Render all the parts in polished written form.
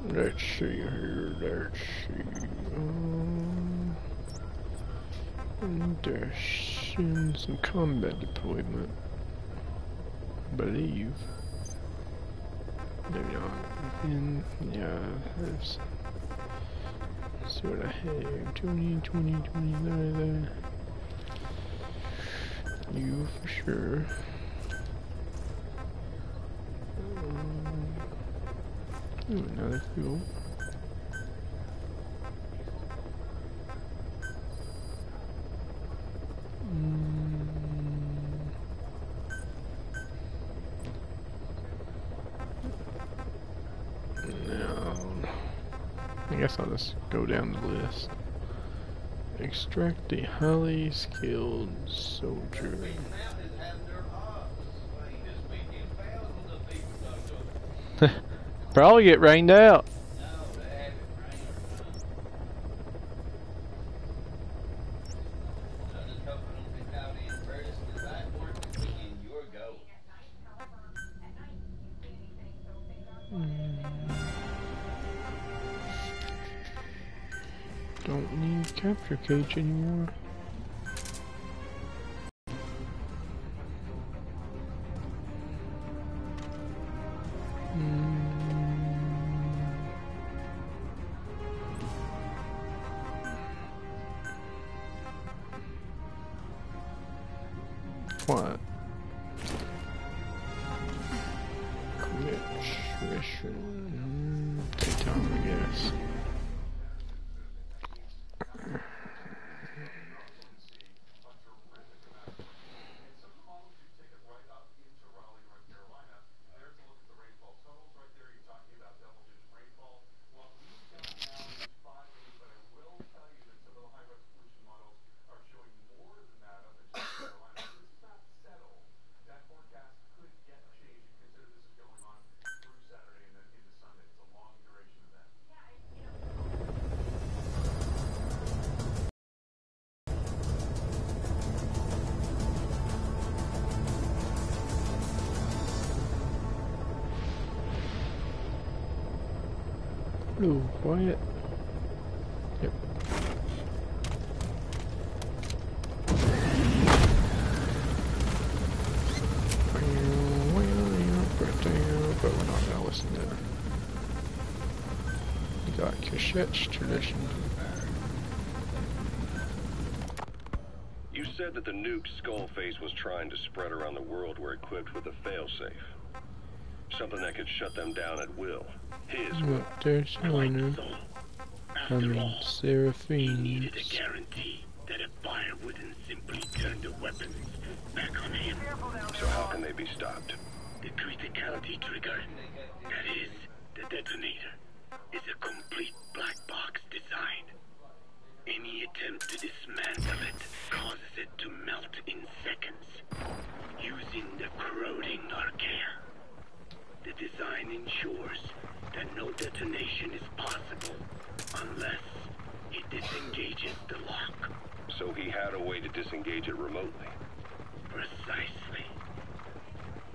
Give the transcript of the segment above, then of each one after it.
Let's see here, let's see. There's some combat deployment, I believe. Maybe not. And yeah, let's see what I have. 20, 20, 20, there. You for sure. Another fuel. Now, I guess I'll just go down the list. Extract the highly skilled soldier. Probably get rained out. Don't need capture cage anymore. What? Quit mission. Take time, I guess. Ooh, quiet. Yep. But we're not gonna listen to it. You got Cachet's tradition. You said that the nuke Skullface was trying to spread around the world were equipped with a failsafe. Something that could shut them down at will. His will. There's Helena. Seraphine. He needed a guarantee that a fire wouldn't simply turn the weapons back on him. So how can they be stopped? The criticality trigger, that is, the detonator, is a complete black box design. Any attempt to dismantle it causes it to melt in seconds, using the corroding Archaea. The design ensures that no detonation is possible unless it disengages the lock. So he had a way to disengage it remotely. Precisely.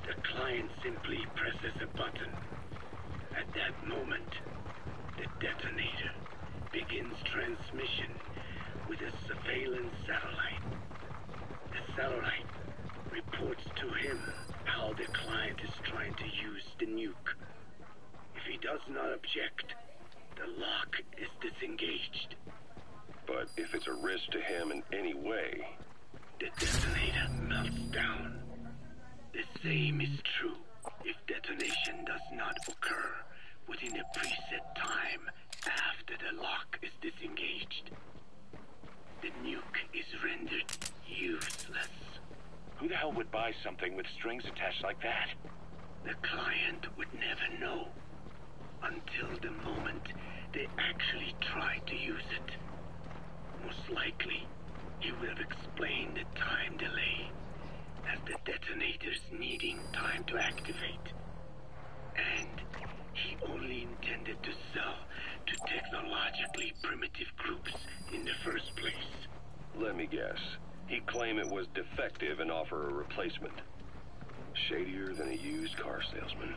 The client simply presses a button. At that moment, the detonator begins transmission with a surveillance satellite. The satellite reports to him how the client is trying to use the nuke. If he does not object, the lock is disengaged. But if it's a risk to him in any way... The detonator melts down. The same is true if detonation does not occur within a preset time after the lock is disengaged. The nuke is rendered useless. Who the hell would buy something with strings attached like that? The client would never know until the moment they actually try to use it. Most likely, he would have explained the time delay as the detonators needing time to activate. And he only intended to sell to technologically primitive groups in the first place. Let me guess. He'd claim it was defective and offer a replacement. Shadier than a used car salesman.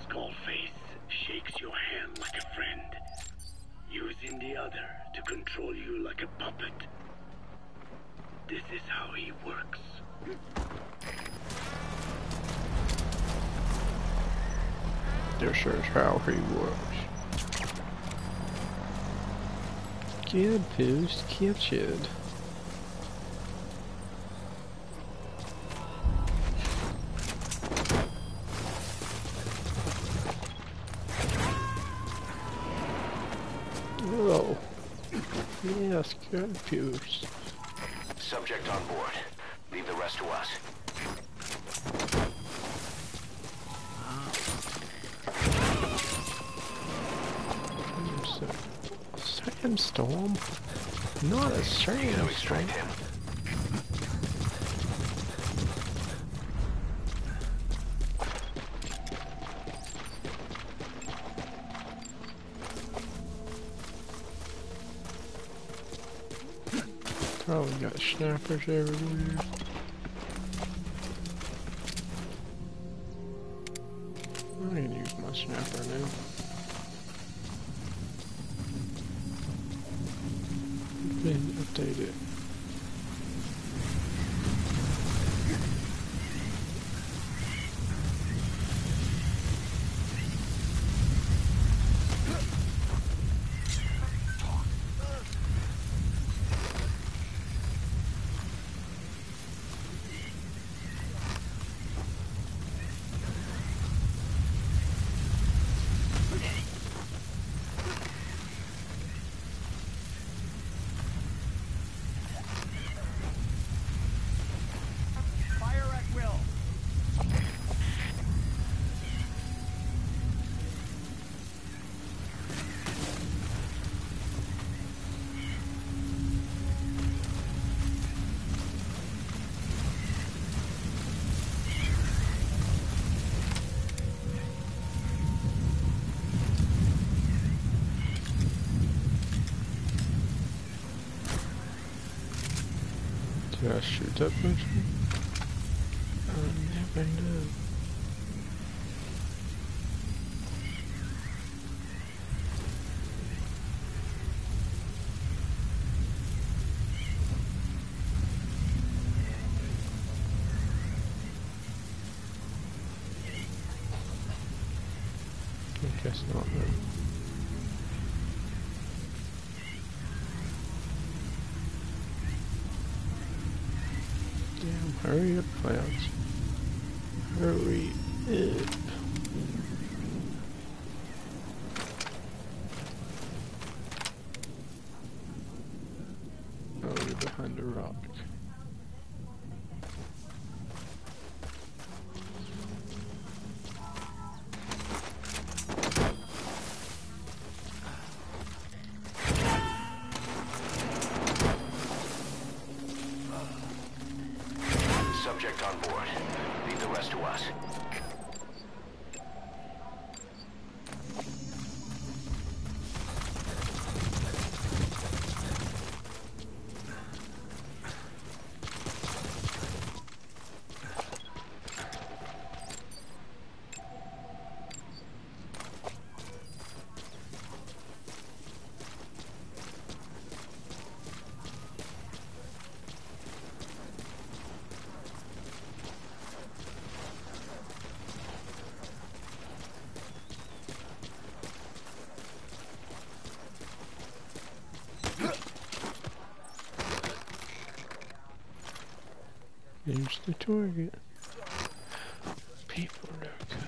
Skullface shakes your hand like a control you like a puppet. This is how he works. This is how he works. Good boost captured. Oh, yes, good boost. Subject on board. Leave the rest to us. Sandstorm? Not a sandstorm. Extract him. Probably got snappers everywhere. I can use my snapper now. Been updated. Did I shoot that person? I never know. I guess not though. Damn, hurry up, clouds. Hurry up. Oh, you're behind a rock. Subject on board. Leave the rest to us. Here's the target. People are coming.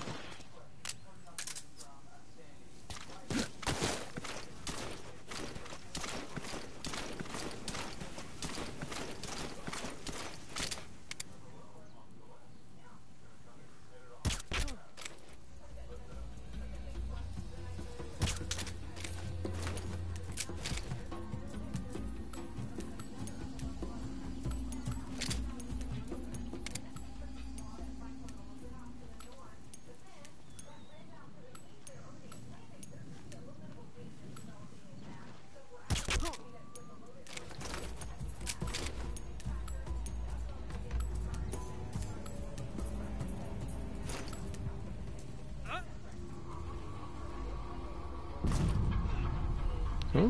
Huh?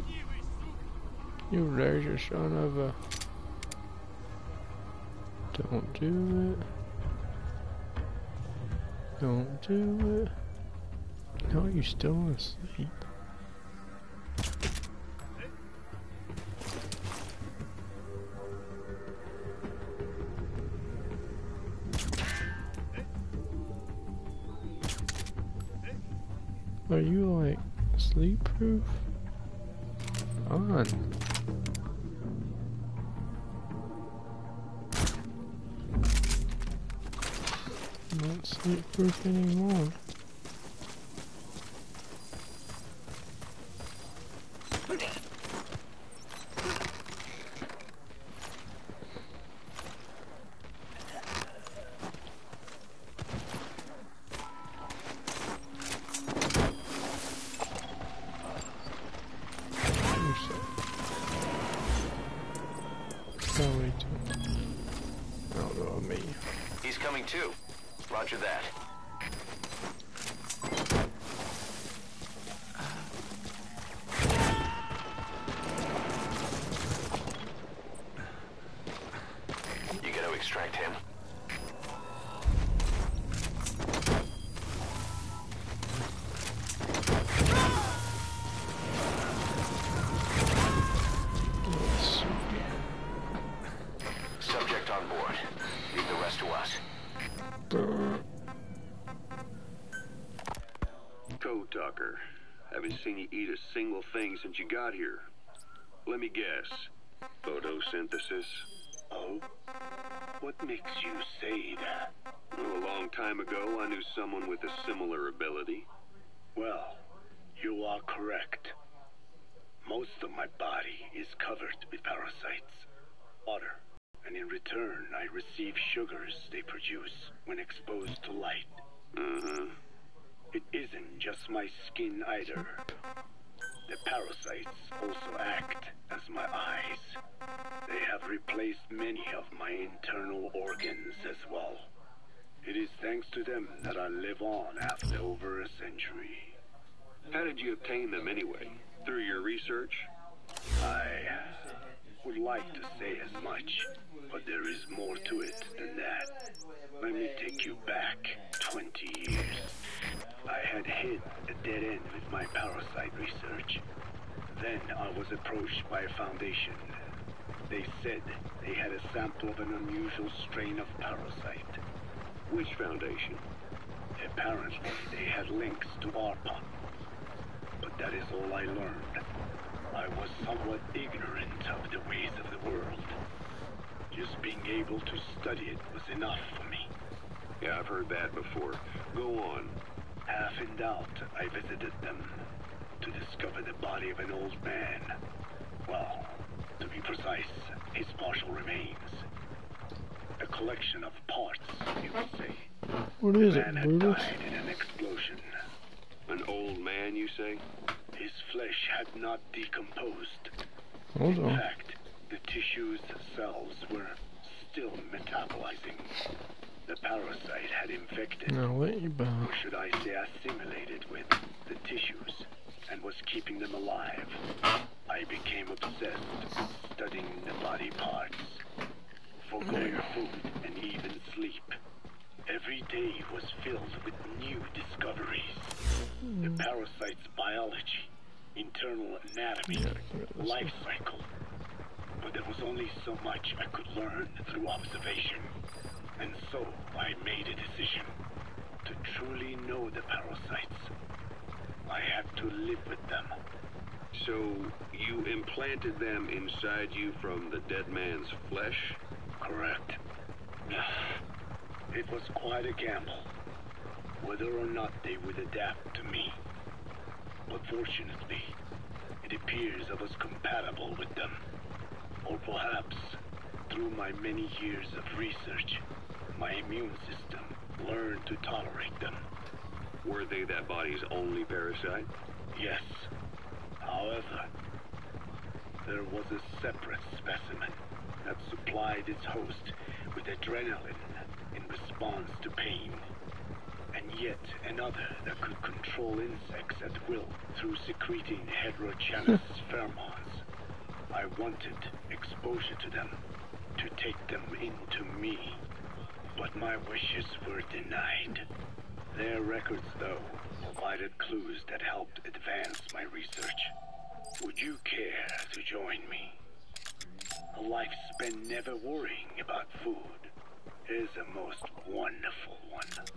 You laser son of a... Don't do it. Don't do it. No, you still asleep. Are you like sleep proof? On. Not sleep proof anymore. Oh, me. He's coming too. Roger that. You gotta extract him. Subject on board. Leave the rest to us. Code Talker. Haven't seen you eat a single thing since you got here. Let me guess. Photosynthesis? Oh? What makes you say that? Well, a long time ago, I knew someone with a similar ability. Well, you are correct. Most of my body is covered with parasites. Water. And in return, I receive sugars they produce when exposed to light. It isn't just my skin either. The parasites also act as my eyes. They have replaced many of my internal organs as well. It is thanks to them that I live on after over a century. How did you obtain them anyway? Through your research? I would like to say as much, but there is more to it than that. Let me take you back 20 years. I had hit a dead end with my parasite research. Then I was approached by a foundation. They said they had a sample of an unusual strain of parasite. Which foundation? Apparently, they had links to ARPA. But that is all I learned. I was somewhat ignorant of the ways of the world. Just being able to study it was enough for me. Yeah, I've heard that before. Go on. Half in doubt, I visited them to discover the body of an old man. Well, to be precise, his partial remains. A collection of parts, you would say. What is The it, man had Brutus? died in an explosion. An old man, you say? His flesh had not decomposed. Hold In on. fact, the tissue's cells were still metabolizing. The parasite had infected, Now let you or bow. should I say assimilated with, the tissues, and was keeping them alive. I became obsessed with studying the body parts, forgoing food and even sleep. Every day was filled with new discoveries. The parasite's biology, internal anatomy, life cycle. But there was only so much I could learn through observation. And so I made a decision. To truly know the parasites, I had to live with them. So, you implanted them inside you from the dead man's flesh? Correct. It was quite a gamble, whether or not they would adapt to me. But fortunately, it appears I was compatible with them. Or perhaps, through my many years of research, my immune system learned to tolerate them. Were they that body's only parasite? Yes. However, there was a separate specimen that supplied its host with adrenaline in response to pain, and yet another that could control insects at will through secreting heterogeneous pheromones. I wanted exposure to them, to take them into me. But my wishes were denied. Their records, though, provided clues that helped advance my research. Would you care to join me? A life spent never worrying about food is a most wonderful one.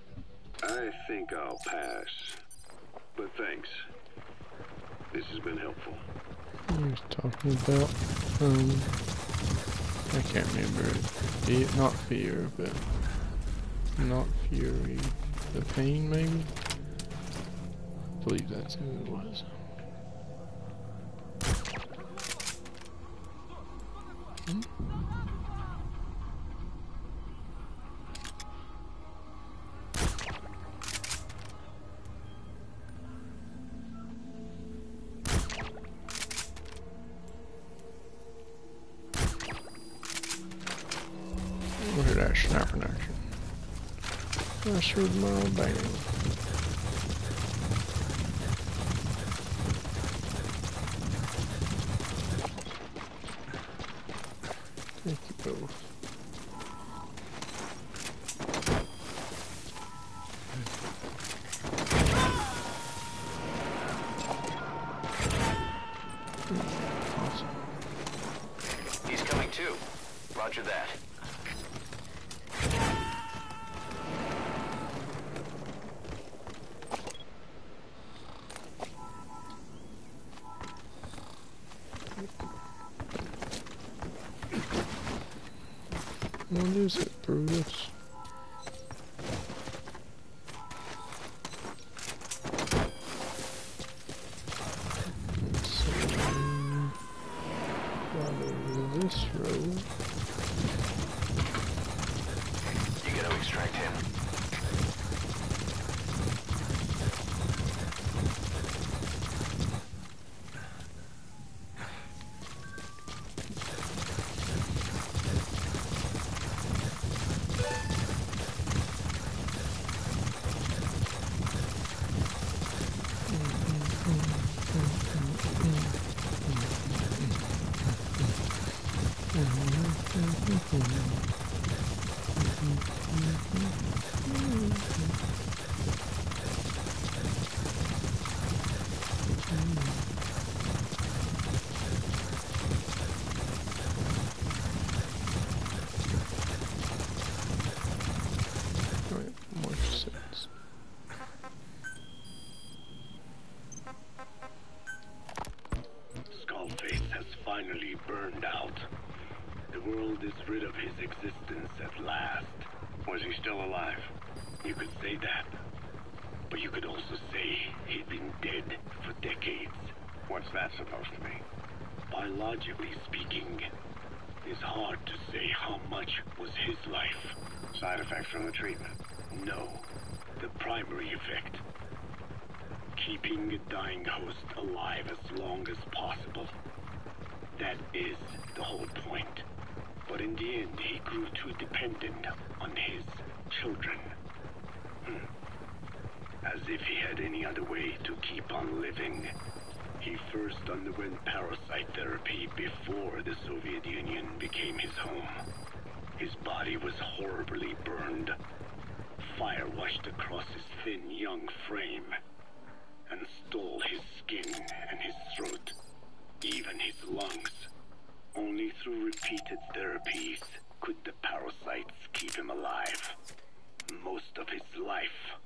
I think I'll pass. But thanks. This has been helpful. He was talking about, I can't remember it. Not fear, but not fury. The pain, maybe? I believe that's who it was. Look at that sniper action. I showed my bang. Take you both. Awesome. He's coming too. Roger that. What is it, Brutus? So, follow this road. You gotta extract him. More sense. Skullface has finally burned out. The world is rid of his existence at last. Was he still alive? You could say that. But you could also say he'd been dead for decades. What's that supposed to mean? Biologically speaking, it's hard to say how much was his life. Side effects from the treatment? No, the primary effect. Keeping a dying host alive as long as possible. That is the whole point. But in the end, he grew too dependent on his children. As if he had any other way to keep on living. He first underwent parasite therapy before the Soviet Union became his home. His body was horribly burned. Fire washed across his thin young frame and stole his skin and his throat, even his lungs. Only through repeated therapies could the parasites keep him alive. Most of his life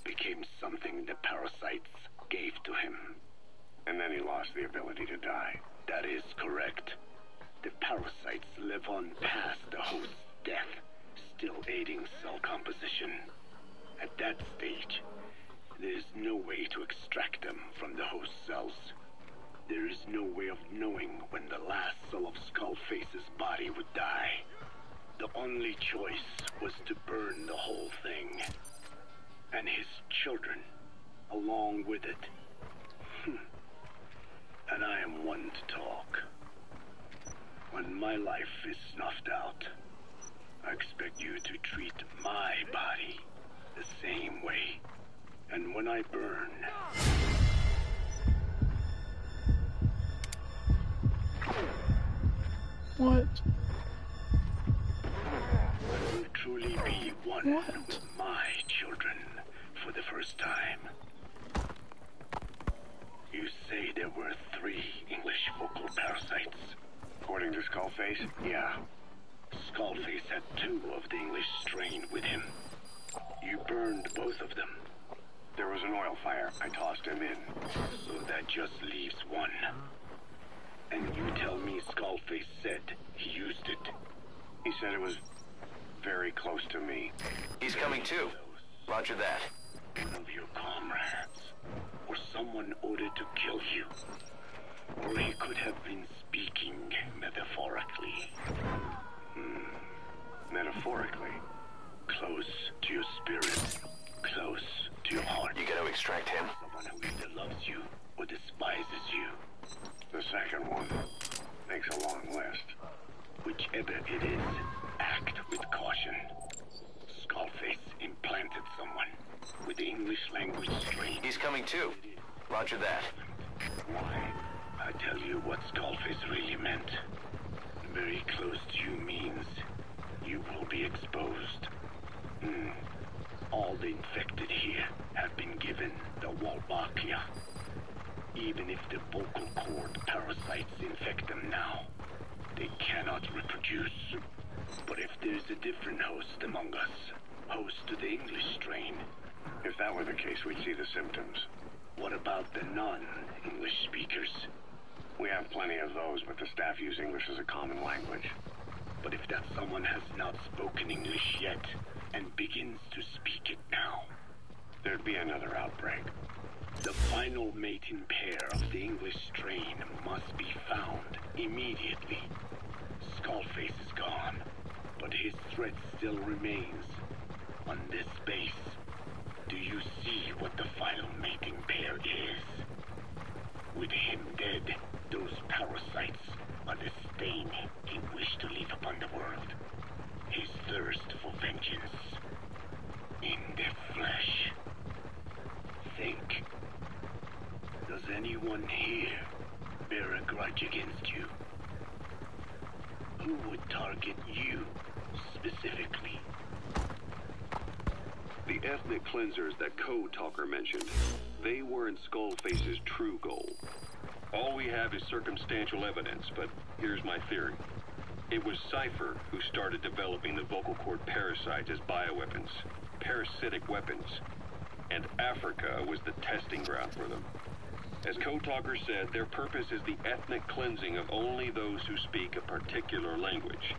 became something the parasites gave to him. And then he lost the ability to die. That is correct. The parasites live on past the host's death, still aiding cell composition. At that stage, there is no way to extract them from the host cells. There is no way of knowing when the last cell of Skullface's body would die. The only choice was to burn the whole thing. And his children, along with it. And I am one to talk. When my life is snuffed out, I expect you to treat my body the same way. And when I burn... What? I will truly be one with my children for the first time. You say there were 3 English vocal parasites. According to Skullface, yeah. Skullface had 2 of the English strain with him. You burned both of them. There was an oil fire. I tossed him in. So that just leaves 1. And you tell me Skullface said he used it. He said it was very close to me. He's coming too. Roger that. One of your comrades, or someone ordered to kill you. Or he could have been speaking metaphorically. Metaphorically. Close to your spirit. Close to your heart. You gotta extract him. Someone who either loves you or despises you. The second one makes a long list. Whichever it is, act with caution. Skullface implanted someone with the English language strain. He's coming too. Roger that. Why? I tell you what Skullface really meant. Very close to you means you will be exposed. All the infected here have been given the Wolbachia. Even if the vocal cord parasites infect them now, they cannot reproduce. But if there's a different host among us, host to the English strain, If that were the case, we'd see the symptoms. what about the non-English speakers? We have plenty of those, but the staff use English as a common language. But if that someone has not spoken English yet, and begins to speak it now, There'd be another outbreak. the final mating pair of the English strain must be found immediately. Skullface is gone, but his threat still remains. On this base, do you see what the final mating pair is? With him dead, those parasites are the stain he wished to leave upon the world. His thirst for vengeance. In their flesh. Think. Does anyone here bear a grudge against you? Who would target you, specifically? The ethnic cleansers that Code Talker mentioned, they weren't Skullface's true goal. All we have is circumstantial evidence, but here's my theory. It was Cypher who started developing the vocal cord parasites as bioweapons, parasitic weapons, and Africa was the testing ground for them. As Code Talker said, their purpose is the ethnic cleansing of only those who speak a particular language.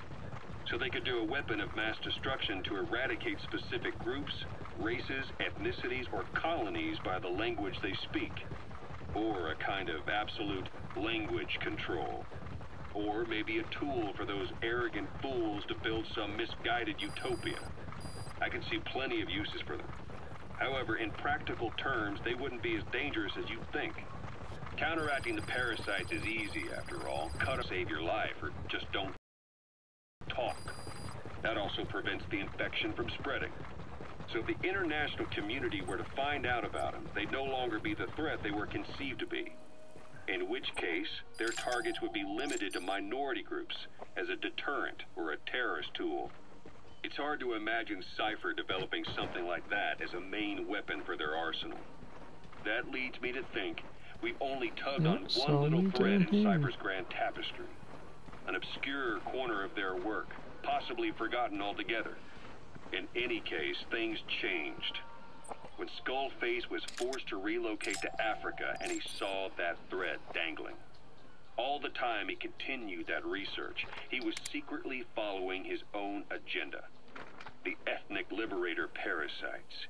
So they could do a weapon of mass destruction to eradicate specific groups, races, ethnicities, or colonies by the language they speak. Or a kind of absolute language control. Or maybe a tool for those arrogant fools to build some misguided utopia. I can see plenty of uses for them. However, in practical terms, they wouldn't be as dangerous as you'd think. Counteracting the parasites is easy, after all. Cut or save your life, or just don't talk. That also prevents the infection from spreading. So if the international community were to find out about them, they'd no longer be the threat they were conceived to be. In which case, their targets would be limited to minority groups as a deterrent or a terrorist tool. It's hard to imagine Cypher developing something like that as a main weapon for their arsenal. That leads me to think we've only tugged on one little thread in Cypher's grand tapestry. An obscure corner of their work, possibly forgotten altogether. In any case, things changed. When Skullface was forced to relocate to Africa and he saw that thread dangling. All the time he continued that research, he was secretly following his own agenda. The ethnic liberator parasites.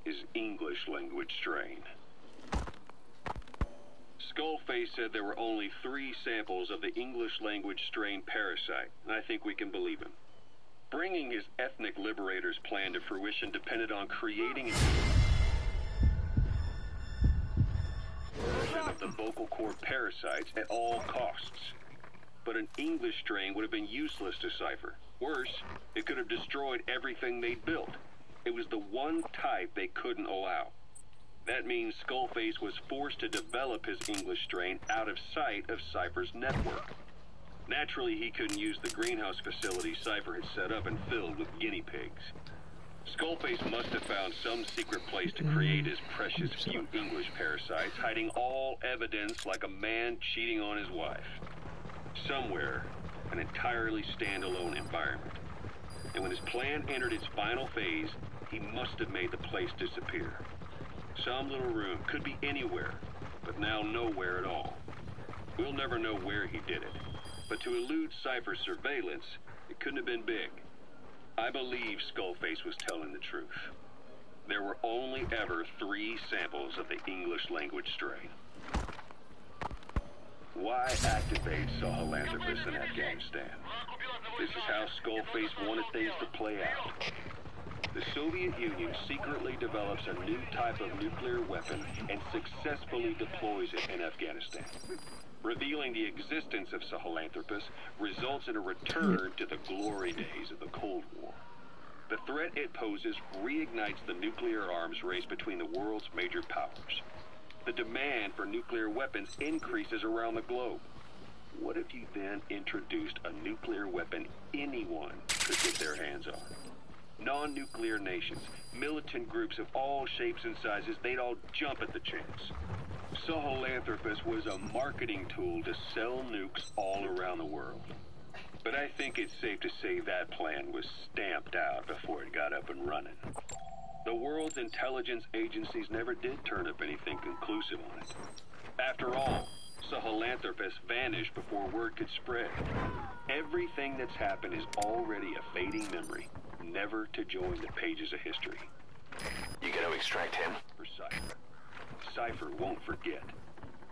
His English language strain. Skullface said there were only 3 samples of the English language strain parasite, and I think we can believe him. Bringing his ethnic liberators' plan to fruition depended on creating version of the vocal cord parasites at all costs. But an English strain would have been useless to Cypher. Worse, it could have destroyed everything they'd built. It was the one type they couldn't allow. That means Skullface was forced to develop his English strain out of sight of Cypher's network. Naturally, he couldn't use the greenhouse facility Cypher had set up and filled with guinea pigs. Skullface must have found some secret place to create his precious few English parasites, hiding all evidence like a man cheating on his wife. Somewhere, an entirely standalone environment. And when his plan entered its final phase, he must have made the place disappear. Some little room, could be anywhere, but now nowhere at all. We'll never know where he did it, but to elude Cypher's surveillance, it couldn't have been big. I believe Skullface was telling the truth. There were only ever 3 samples of the English language strain. Why activate Sahelanthropus in Afghanistan? This is how Skullface wanted things to play out. The Soviet Union secretly develops a new type of nuclear weapon and successfully deploys it in Afghanistan. Revealing the existence of Sahelanthropus results in a return to the glory days of the Cold War. The threat it poses reignites the nuclear arms race between the world's major powers. The demand for nuclear weapons increases around the globe. What if you then introduced a nuclear weapon anyone could get their hands on? Non-nuclear nations, militant groups of all shapes and sizes, they'd all jump at the chance. Sahelanthropus was a marketing tool to sell nukes all around the world. But I think it's safe to say that plan was stamped out before it got up and running. The world's intelligence agencies never did turn up anything conclusive on it. After all, Sahelanthropus vanished before word could spread. Everything that's happened is already a fading memory, never to join the pages of history. You gonna extract him? For Cypher. Cypher won't forget.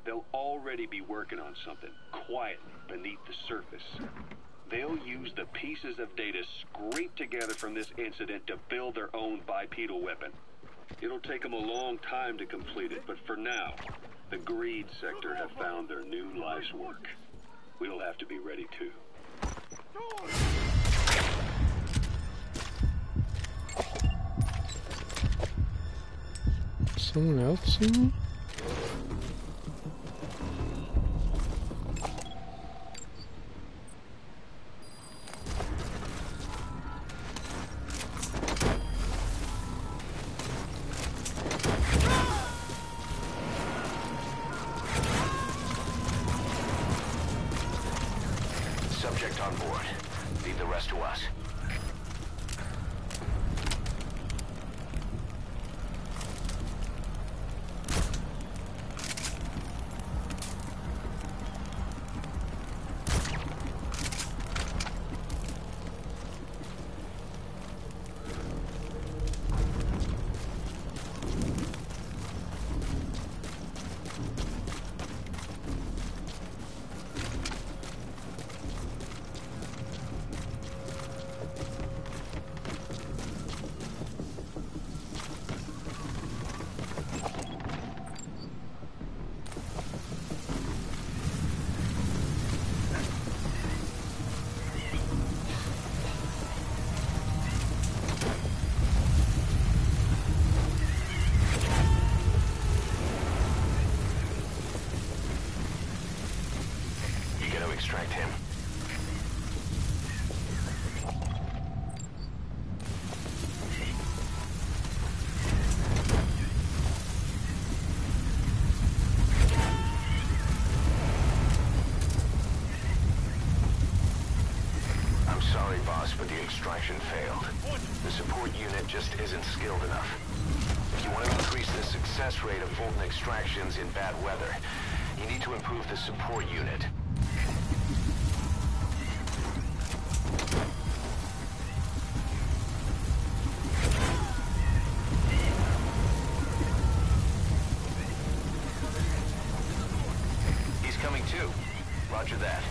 They'll already be working on something, quietly beneath the surface. They'll use the pieces of data scraped together from this incident to build their own bipedal weapon. It'll take them a long time to complete it, but for now, the greed sector have found their new life's work. We'll have to be ready too. Someone else in me? Subject on board. Leave the rest to us. Extract him. I'm sorry, boss, but the extraction failed. The support unit just isn't skilled enough. If you want to increase the success rate of Fulton extractions in bad weather, you need to improve the support unit. Coming too. Roger that.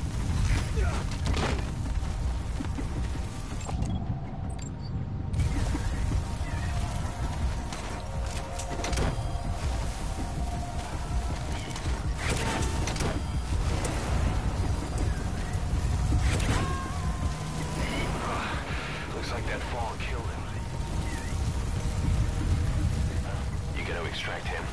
Looks like that fall killed him. You gonna extract him?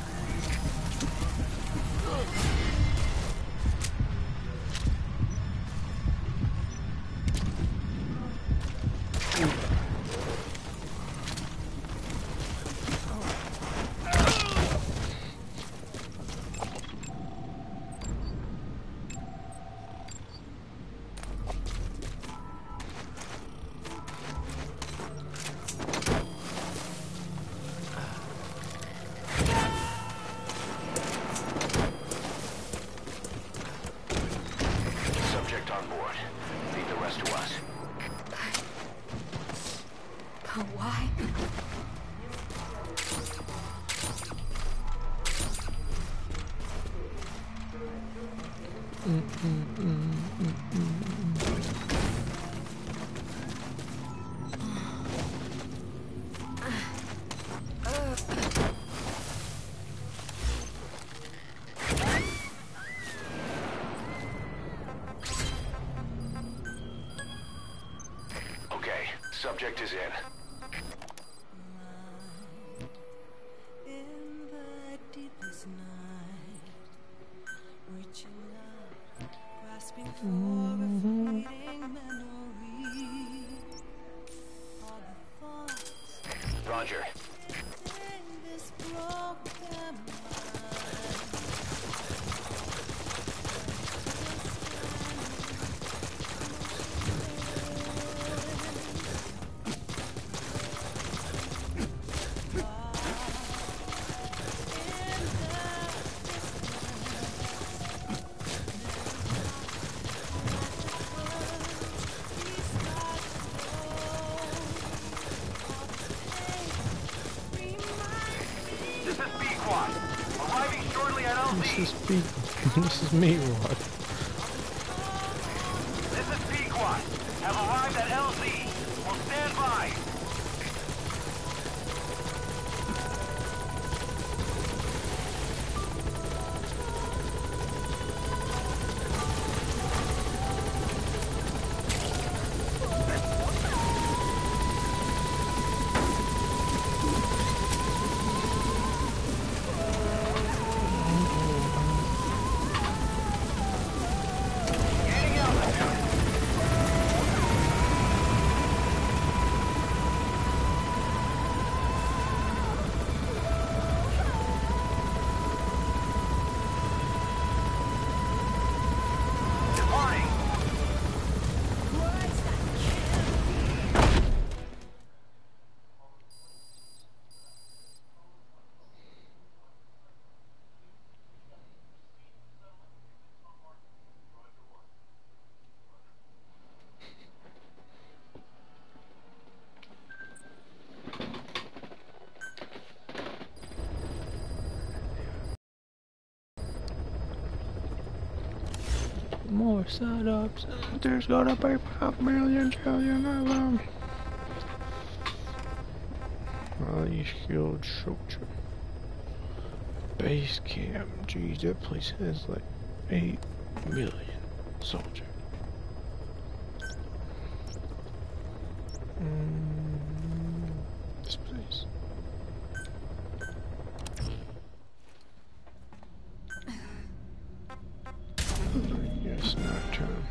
Okay, subject is in. In the deepest night, reaching out, grasping for a fleeting memory. All the thoughts Roger. in this broken mind. This is B-Quad. Arriving shortly at LZ. This is me, Rod. This is B-Quad. Have arrived at LZ. Will stand by. Gaining altitude. Departing. More setups. There's gonna be 5 million trillion of them. Highly skilled soldier. Base camp. Geez, that place has like 8 million soldiers. This place. Yes, nocturne.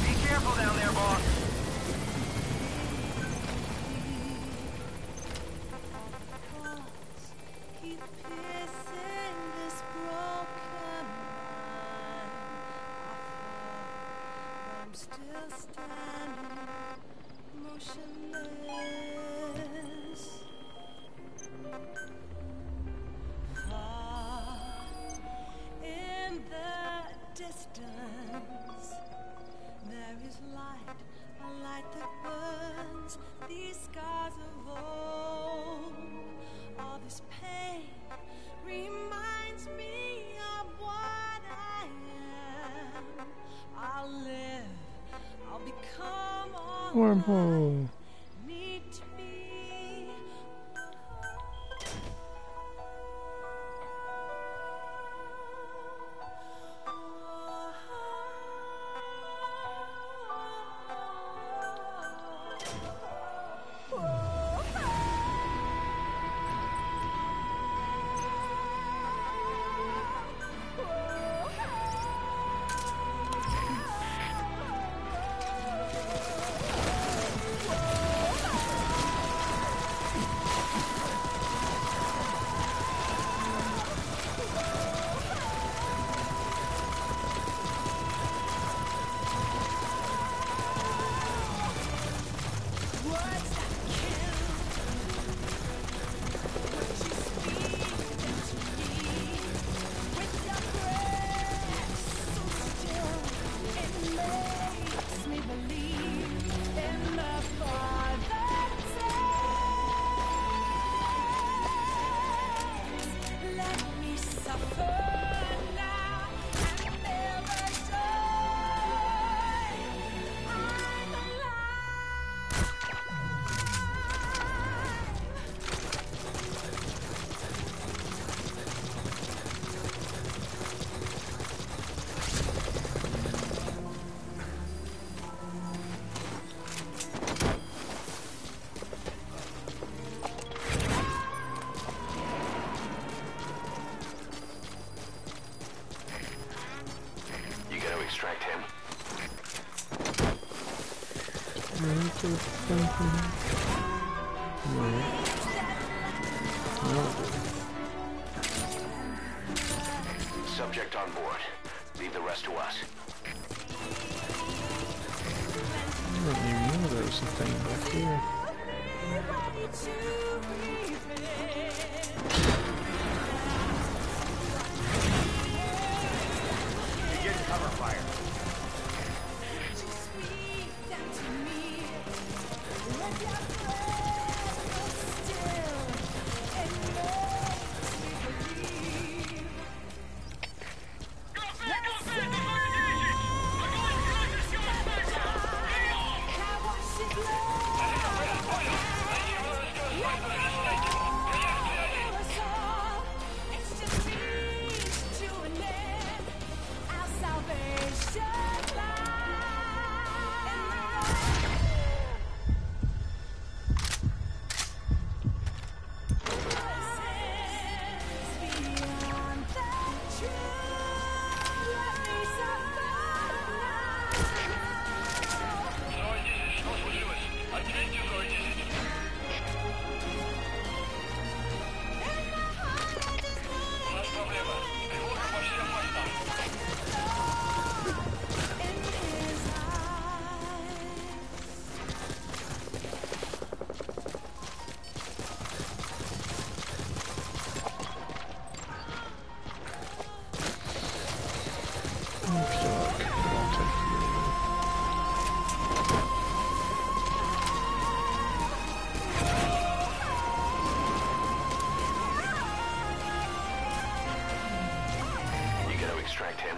Be careful down there, boss. Keep piercing this broken mind. I fall, but I'm still standing, motionless. Far in the distance, there is light, a light that burns these scars of old. All this pain reminds me of what I am. I'll live Wormhole. need to be. Extract him. Subject on board. Leave the rest to us. I didn't even know there was a thing back here. Begin cover fire. Extract him.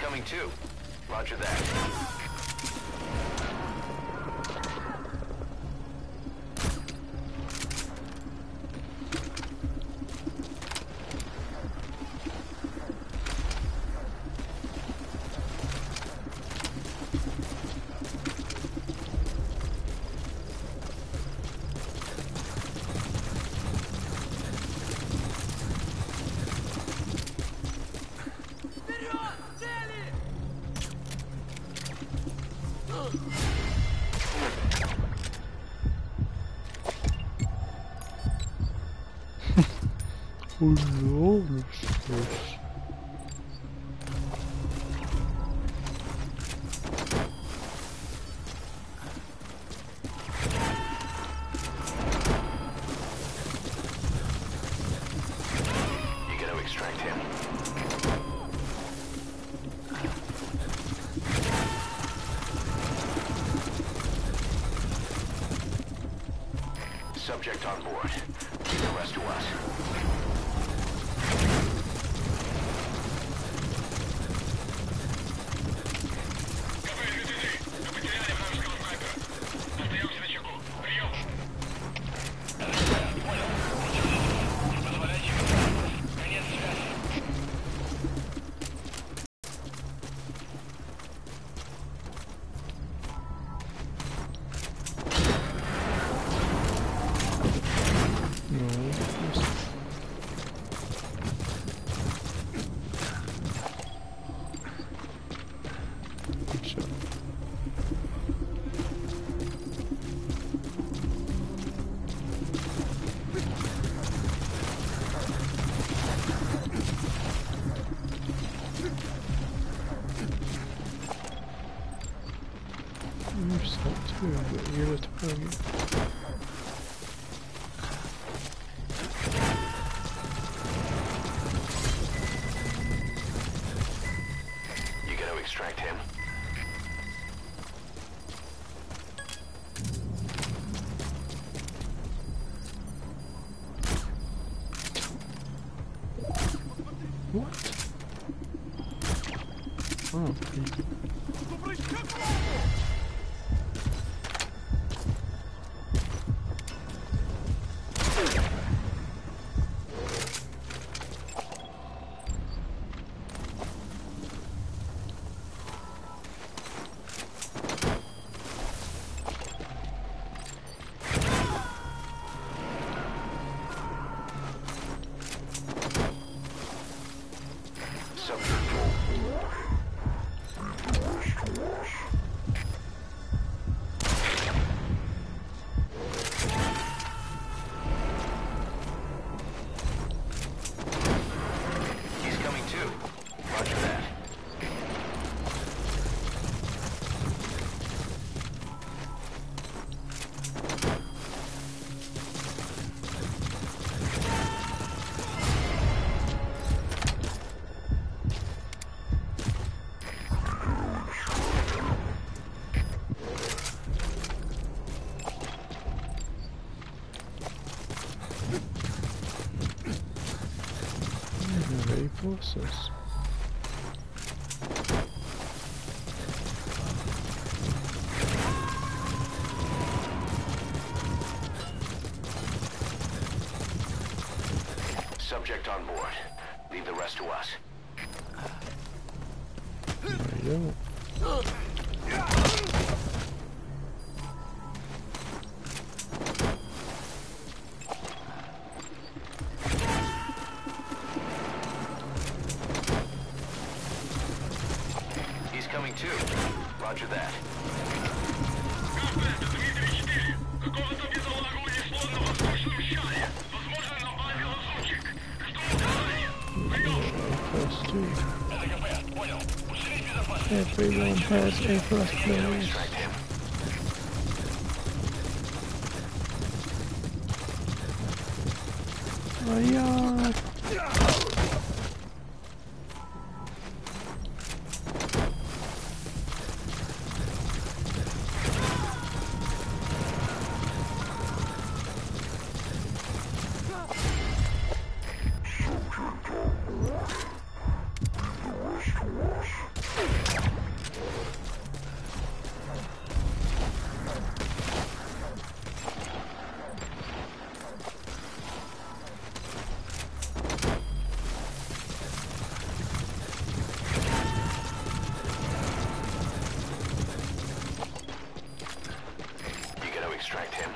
Coming too. Roger that. Oh no, mistress. Subject on board. Leave the rest to us. You gotta extract him. What? Oh, He's coming too. Roger that. very process. Subject on board. Leave the rest to us. There you go. He's coming too. Roger that. Everyone has a first You gotta place. extract him. Oh yeah. You gotta extract him.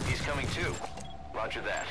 He's coming too. Roger that.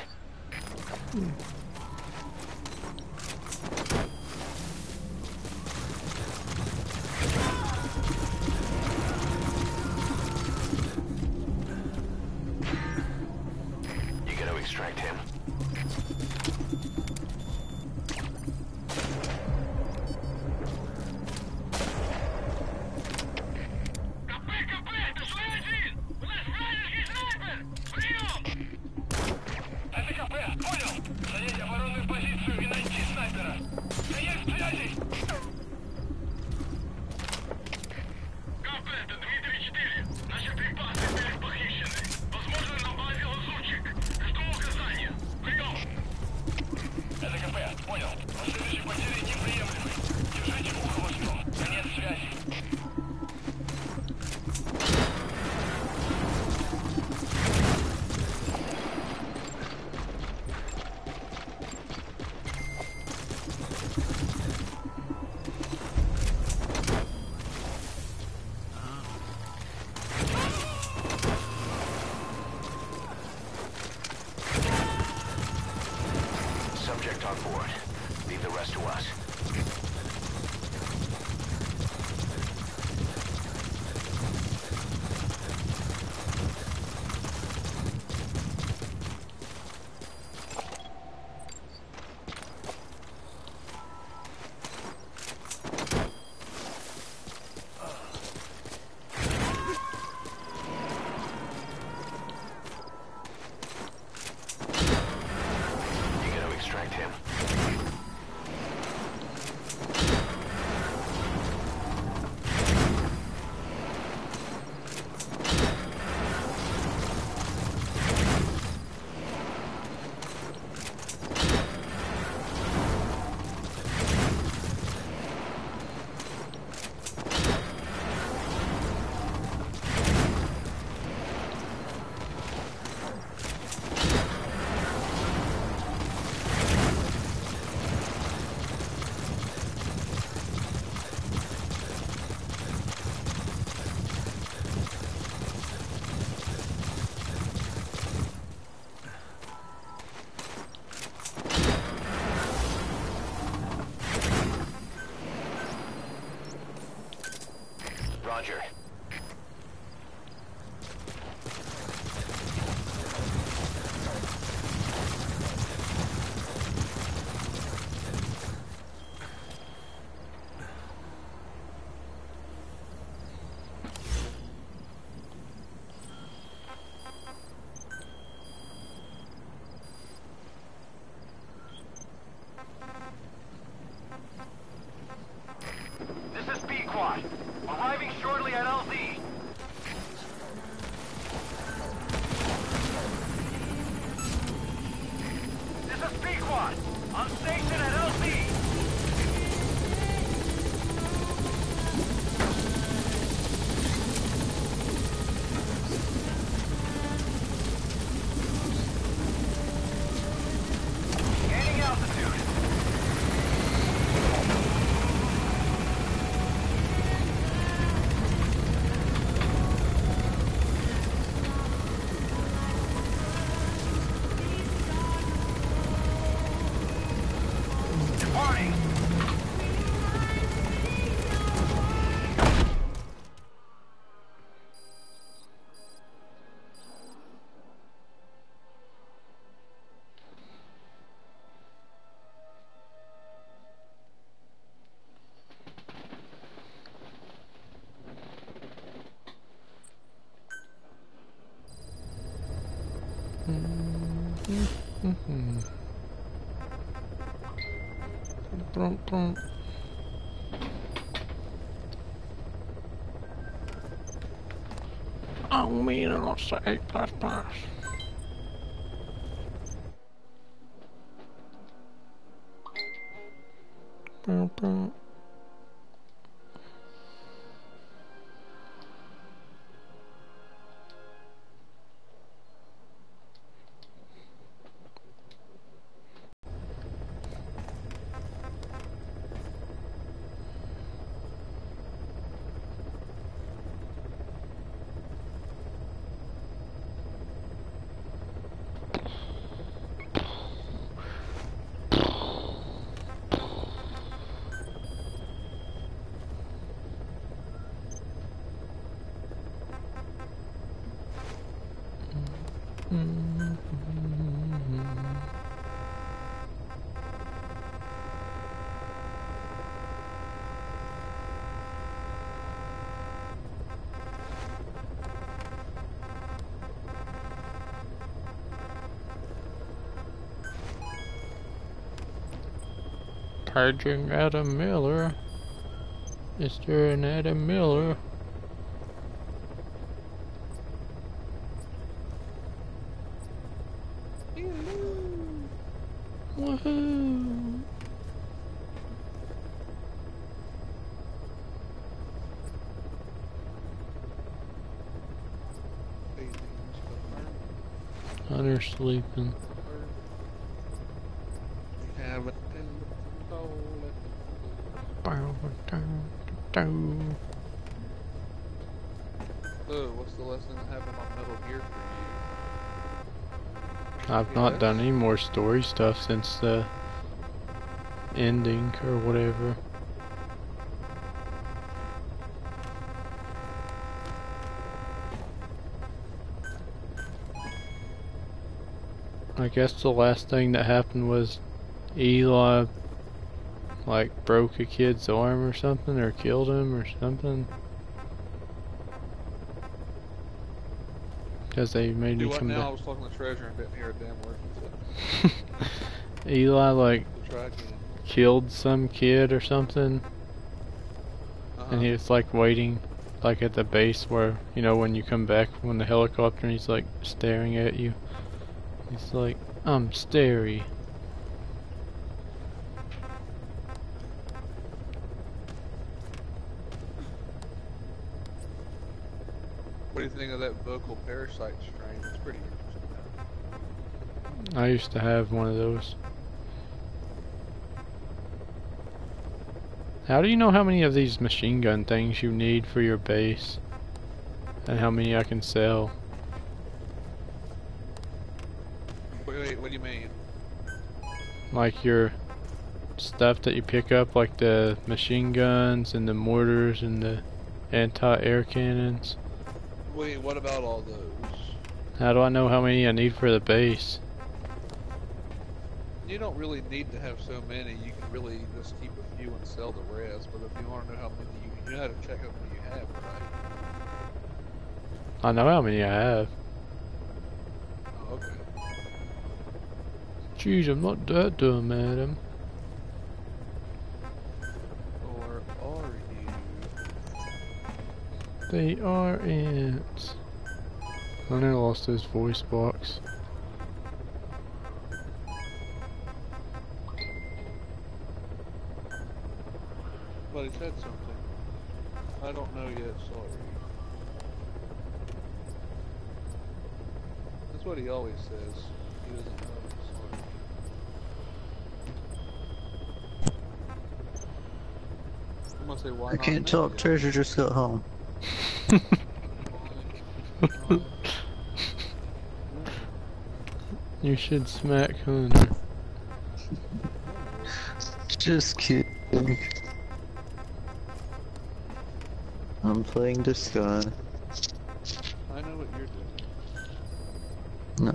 subject on board. Leave the rest to us. You gotta extract him. Roger. This is Speed Quad. Arriving shortly at LZ. This is Speed Quad. On station at LZ. Gaining altitude. Departing. Brum, brum. Oh, man, I lost the 8++. Brum, brum. Paging Adam Miller. Is there an Adam Miller? Woohoo! Hunter sleeping. What's the lesson that happened on Metal Gear for you? I've not done any more story stuff since the ending or whatever. I guess the last thing that happened was Eli like broke a kid's arm or something, or killed him or something. Because they made me come now? I back. was talking to Treasure and didn't hear a damn word he said. Eli like So try again. killed some kid or something, and he was like waiting like at the base where, you know, when you come back from the helicopter and he's like staring at you. He's like, I'm starry. What do you think of that vocal parasite strain? It's pretty interesting. I used to have one of those. How do you know how many of these machine gun things you need for your base? And how many I can sell? Wait, what do you mean? Like your stuff that you pick up, like the machine guns and the mortars and the anti-air cannons. Wait, what about all those? How do I know how many I need for the base? You don't really need to have so many. You can really just keep a few and sell the rest. But if you want to know how many you know how to check how many you have, right? I know how many I have. Oh, okay. Jeez, I'm not that dumb, Adam. Or are you? They aren't. I never lost his voice box. But he said something. I don't know yet, sorry. That's what he always says. He doesn't know, sorry. I'm gonna say why I not can't me? talk. Treasure just got home. You should smack Hunter. Just kidding. I'm playing Disco. I know what you're doing.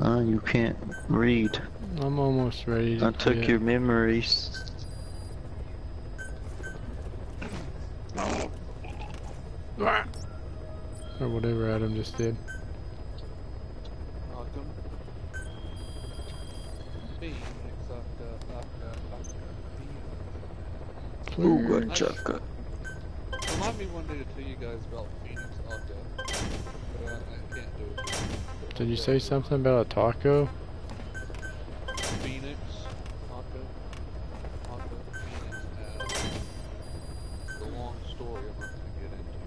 Nuh-uh, you can't read. I'm almost ready to I took quit. your memories. Or whatever Adam just did. Welcome. Phoenix, Ooh, Clear. a chaka. Remind me one day to tell you guys about Phoenix Octa. But I can't do it. Did you say something about a taco? Phoenix Octa. Phoenix has the long story I'm not going to get into.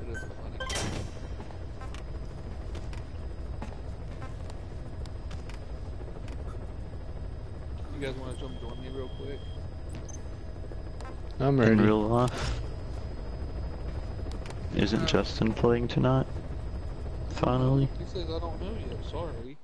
It is a funny story. You guys want to jump join me real quick? I'm In ready. real life. Isn't Justin playing tonight? Finally? He says I don't know yet, sorry.